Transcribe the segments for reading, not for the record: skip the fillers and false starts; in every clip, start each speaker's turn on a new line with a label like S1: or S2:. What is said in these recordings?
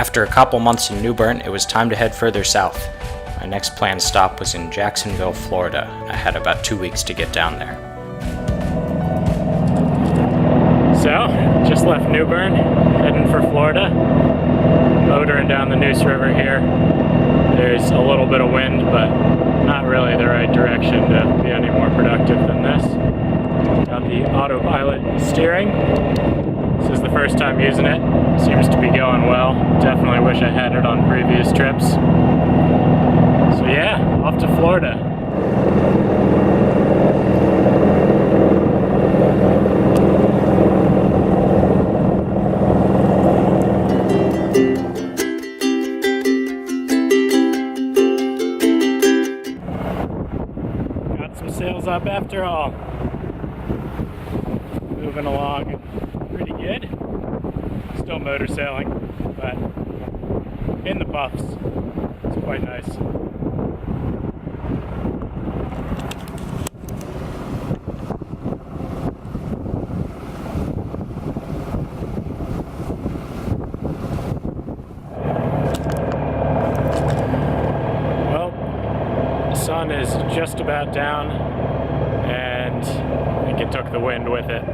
S1: After a couple months in New Bern, it was time to head further south. My next planned stop was in Jacksonville, Florida. I had about 2 weeks to get down there. So, just left New Bern, heading for Florida. Motoring down the Neuse River here. There's a little bit of wind, but not really the right direction to be any more productive than this. Got the autopilot steering. This is the first time using it. Seems to be going well. Definitely wish I had it on previous trips. So yeah, off to Florida. Got some sails up after all. Moving along pretty good. Still motor sailing, but in the puffs. It's quite nice. Well, the sun is just about down, and I think it took the wind with it.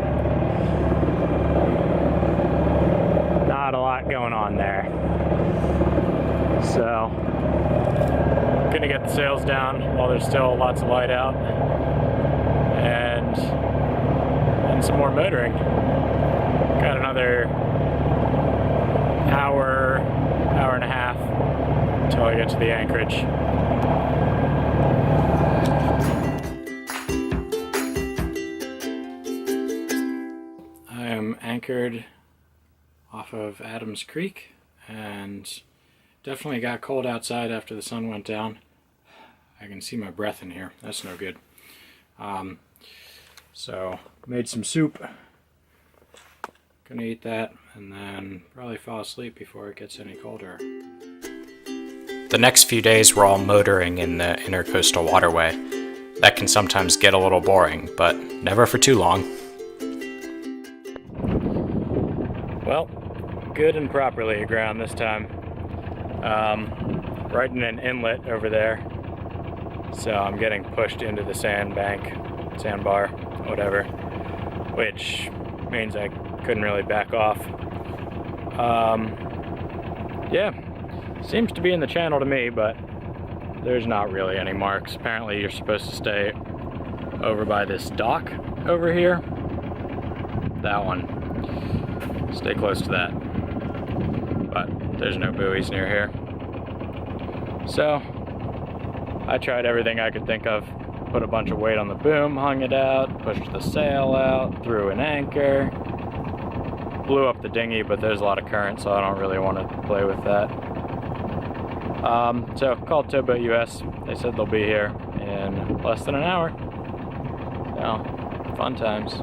S1: Not a lot going on there. So, gonna get the sails down while there's still lots of light out, and some more motoring. Got another hour and a half until I get to the anchorage. I am anchored off of Adams Creek, and definitely got cold outside after the sun went down. I can see my breath in here. That's no good. So made some soup. Gonna eat that and then probably fall asleep before it gets any colder. The next few days were all motoring in the Intercoastal Waterway. That can sometimes get a little boring, but never for too long. Well, good and properly aground this time. Right in an inlet over there, so I'm getting pushed into the sandbar, whatever, which means I couldn't really back off. Yeah, seems to be in the channel to me, but there's not really any marks. Apparently you're supposed to stay over by this dock over here. That one. Stay close to that. But there's no buoys near here. So I tried everything I could think of. Put a bunch of weight on the boom, hung it out, pushed the sail out, threw an anchor, blew up the dinghy, but there's a lot of current, so I don't really want to play with that. So called Towboat US. They said they'll be here in less than an hour. So, fun times.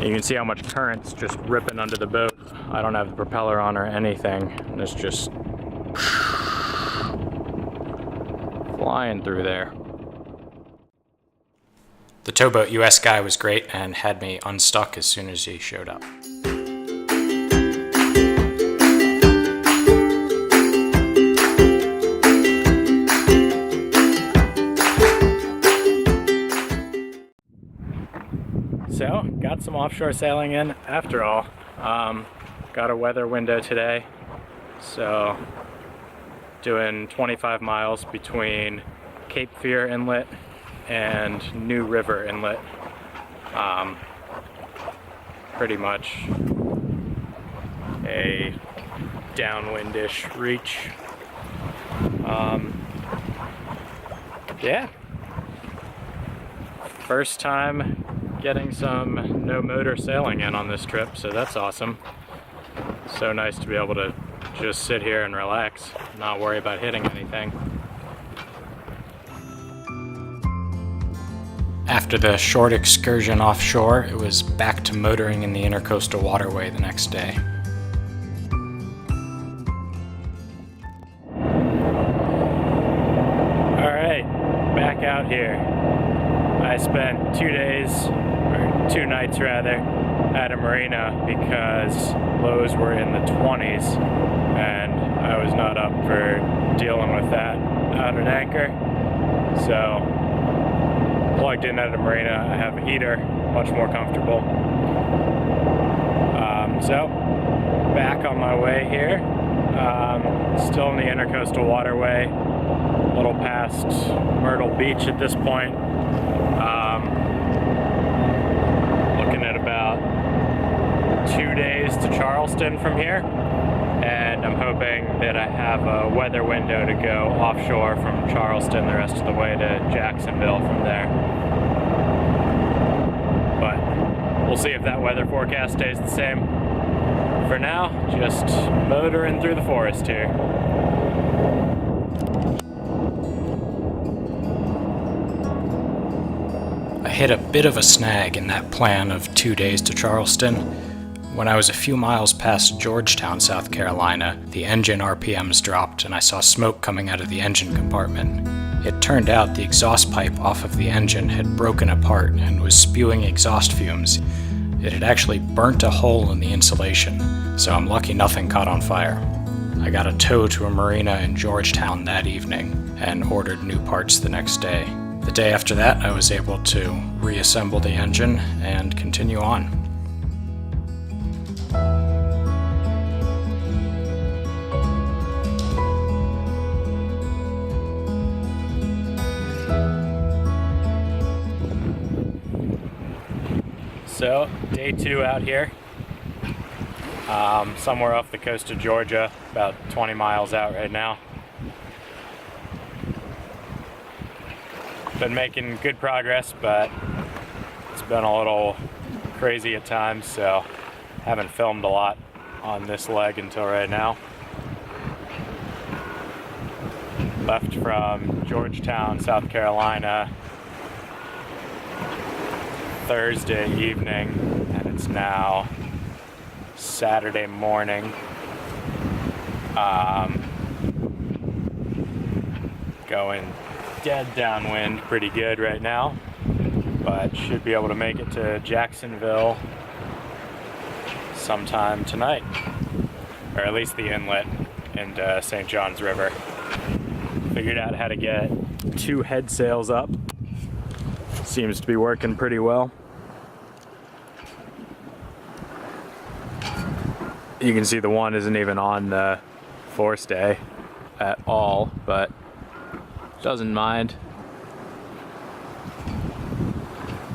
S1: You can see how much current's just ripping under the boat. I don't have the propeller on or anything. It's just flying through there. The Towboat US guy was great and had me unstuck as soon as he showed up. So, got some offshore sailing in after all. Got a weather window today, so doing 25 miles between Cape Fear Inlet and New River Inlet. Pretty much a downwindish reach. Yeah, first time getting some no motor sailing in on this trip, so that's awesome. So nice to be able to just sit here and relax, not worry about hitting anything. After the short excursion offshore, it was back to motoring in the Intercoastal Waterway the next day. Alright, back out here. I spent 2 days, or 2 nights rather, at a marina because lows were in the 20s, and I was not up for dealing with that out at anchor. So plugged in at a marina. I have a heater, much more comfortable. So back on my way here. Still in the Intercoastal Waterway, a little past Myrtle Beach at this point. Looking at about 2 days to Charleston from here, and I'm hoping that I have a weather window to go offshore from Charleston the rest of the way to Jacksonville from there. But we'll see if that weather forecast stays the same. For now, just motoring through the forest here. I hit a bit of a snag in that plan of 2 days to Charleston. When I was a few miles past Georgetown, South Carolina, the engine RPMs dropped and I saw smoke coming out of the engine compartment. It turned out the exhaust pipe off of the engine had broken apart and was spewing exhaust fumes. It had actually burnt a hole in the insulation, so I'm lucky nothing caught on fire. I got a tow to a marina in Georgetown that evening and ordered new parts the next day. The day after that, I was able to reassemble the engine and continue on. So, day 2 out here, somewhere off the coast of Georgia, about 20 miles out right now. Been making good progress, but it's been a little crazy at times, so haven't filmed a lot on this leg until right now. Left from Georgetown, South Carolina, Thursday evening, and it's now Saturday morning. Going dead downwind pretty good right now, but should be able to make it to Jacksonville sometime tonight, or at least the inlet into St. Johns River. Figured out how to get 2 head sails up. Seems to be working pretty well. You can see the one isn't even on the forestay at all, but doesn't mind.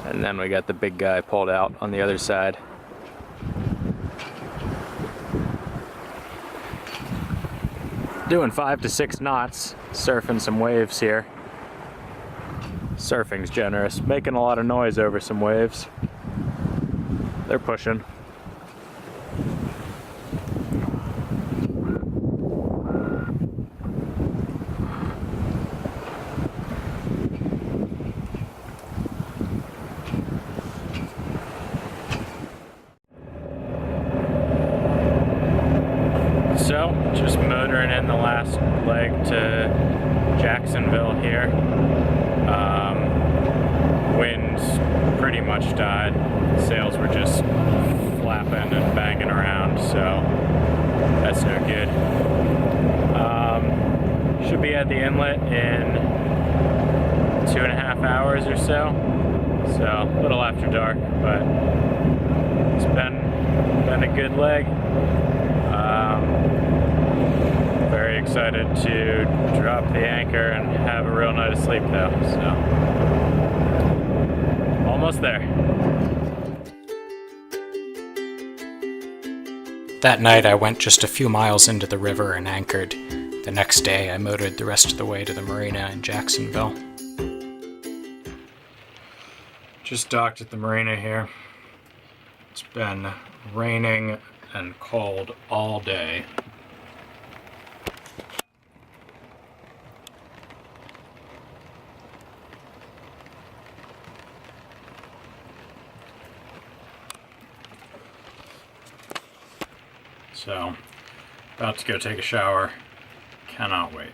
S1: And then we got the big guy pulled out on the other side. Doing 5 to 6 knots, surfing some waves here. Surfing's generous, making a lot of noise over some waves. They're pushing. So, just motoring in the last leg to Jacksonville here. Wind's pretty much died. Sails were just flapping and banging around, so that's no good. Should be at the inlet in 2.5 hours or so. So a little after dark, but it's been a good leg. Very excited to drop the anchor and have a real night of sleep though, so almost there. That night I went just a few miles into the river and anchored. The next day I motored the rest of the way to the marina in Jacksonville. Just docked at the marina here. It's been raining and cold all day. So, about to go take a shower. Cannot wait.